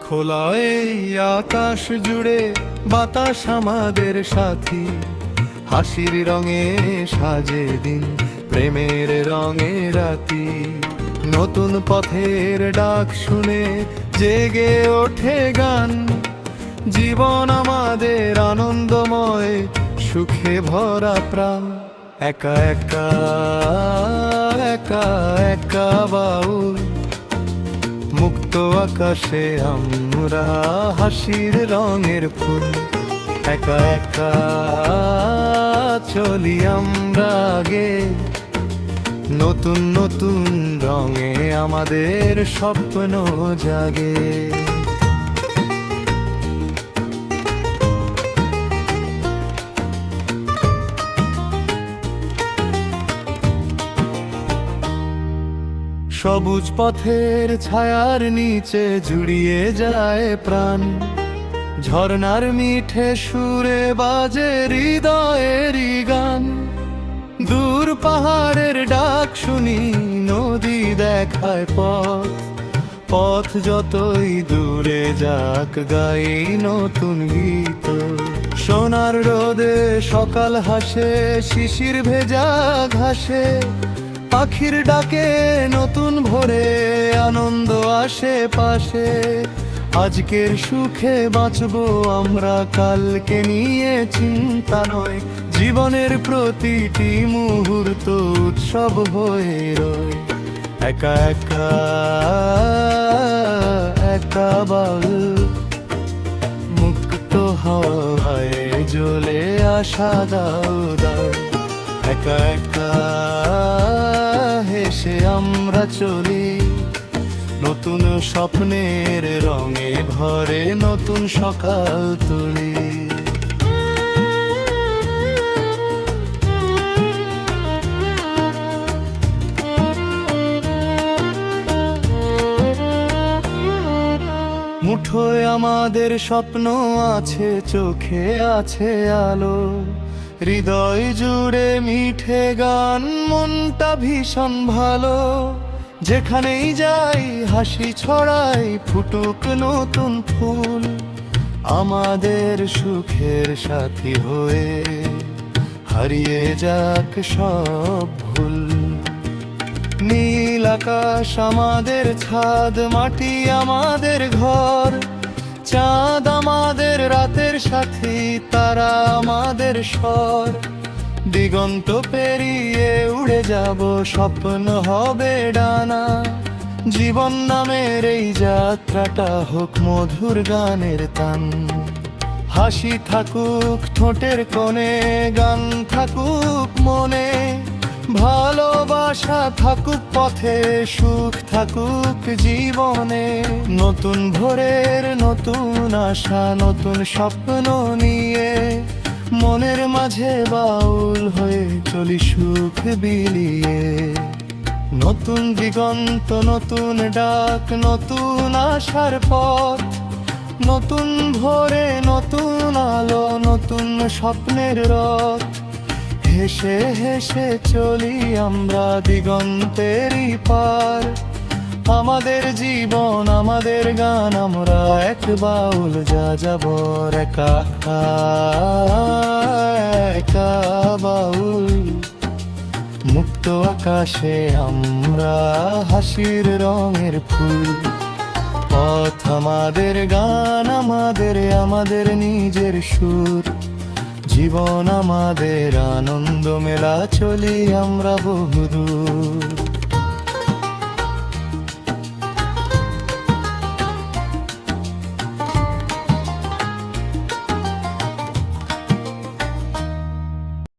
খোলা এই আকাশ জুড়ে বাতাস আমাদের সাথী, হাসির রঙে সাজে দিন, প্রেমের রঙে রাতি। নতুন পথের ডাক শুনে জেগে ওঠে গান, জীবন আমাদের আনন্দময়, সুখে ভরা প্রাণ। একা একা একা একা বাউল, মুক্ত আকাশে আমরা হাসির রঙের ফুল। একা একা চলি আমরা আগে, নতুন নতুন রঙে আমাদের স্বপ্ন জাগে। সবুজ পথের ছায়ার নিচে জুড়িয়ে যায় প্রাণ, ঝর্ণার মিঠে সুরে বাজে হৃদয়েরই গান। দূর পাহাড়ের ডাক শুনি, নদী দেখায় পথ, পথ যতই দূরে যাক গাই নতুন গীত। সোনার রোদে সকাল হাসে, শিশির ভেজা ঘাসে, পাখির ডাকে নতুন ভোরে আনন্দ আসে পাশে। আজকের সুখে বাঁচবো আমরা, কালকে নিয়ে চিন্তা নয়, জীবনের প্রতিটি মুহূর্ত উৎসব হয়ে রয়। একা একা একা বাউল, মুক্ত হাওয়ায় জ্বলে আসা দাও দাও। একা একা হেসে আমরা চলি, নতুন স্বপ্নের রঙে ভরে নতুন সকাল তুলি। মুঠোয় আমাদের স্বপ্ন আছে, চোখে আছে আলো, হৃদয় জুড়ে মিঠে গান, মনটা ভীষণ ভালো। যেখানেই যাই হাসি ছড়াই, ফুটুক নতুন ফুল, আমাদের সুখের সাথী হয়ে হারিয়ে যাক সব ভুল। নীল আকাশ আমাদের ছাদ, মাটি আমাদের ঘর, চাঁদ আমাদের রাতের সাথী, তারা আমাদের স্বর। দিগন্ত পেরিয়ে উড়ে যাব, স্বপ্ন হবে ডানা, জীবন নামের এই যাত্রাটা হোক মধুর গানের তান। হাসি থাকুক ঠোঁটের কোণে, গান থাকুক মনে, ভালোবাসা থাকুক পথে, সুখ থাকুক জীবনে। নতুন ভোরের নতুন আশা, নতুন স্বপ্ন নিয়ে, মনের মাঝে বাউল হয়ে চলি সুখ বিলিয়ে। নতুন দিগন্ত নতুন ডাক, নতুন আশার পথ, নতুন ভোরে নতুন আলো, নতুন স্বপ্নের রথ। হেসে হেসে চলি আমরা দিগন্তেরই পার, আমাদের জীবন আমাদের গান, আমরা এক বাউল যাযাবর। একা একা বাউল, মুক্ত আকাশে আমরা হাসির রঙের ফুল। পথ আমাদের গান আমাদের, আমাদের নিজের সুর, জীবন আমাদের আনন্দ মেলা, চলি আমরা বহুদূর।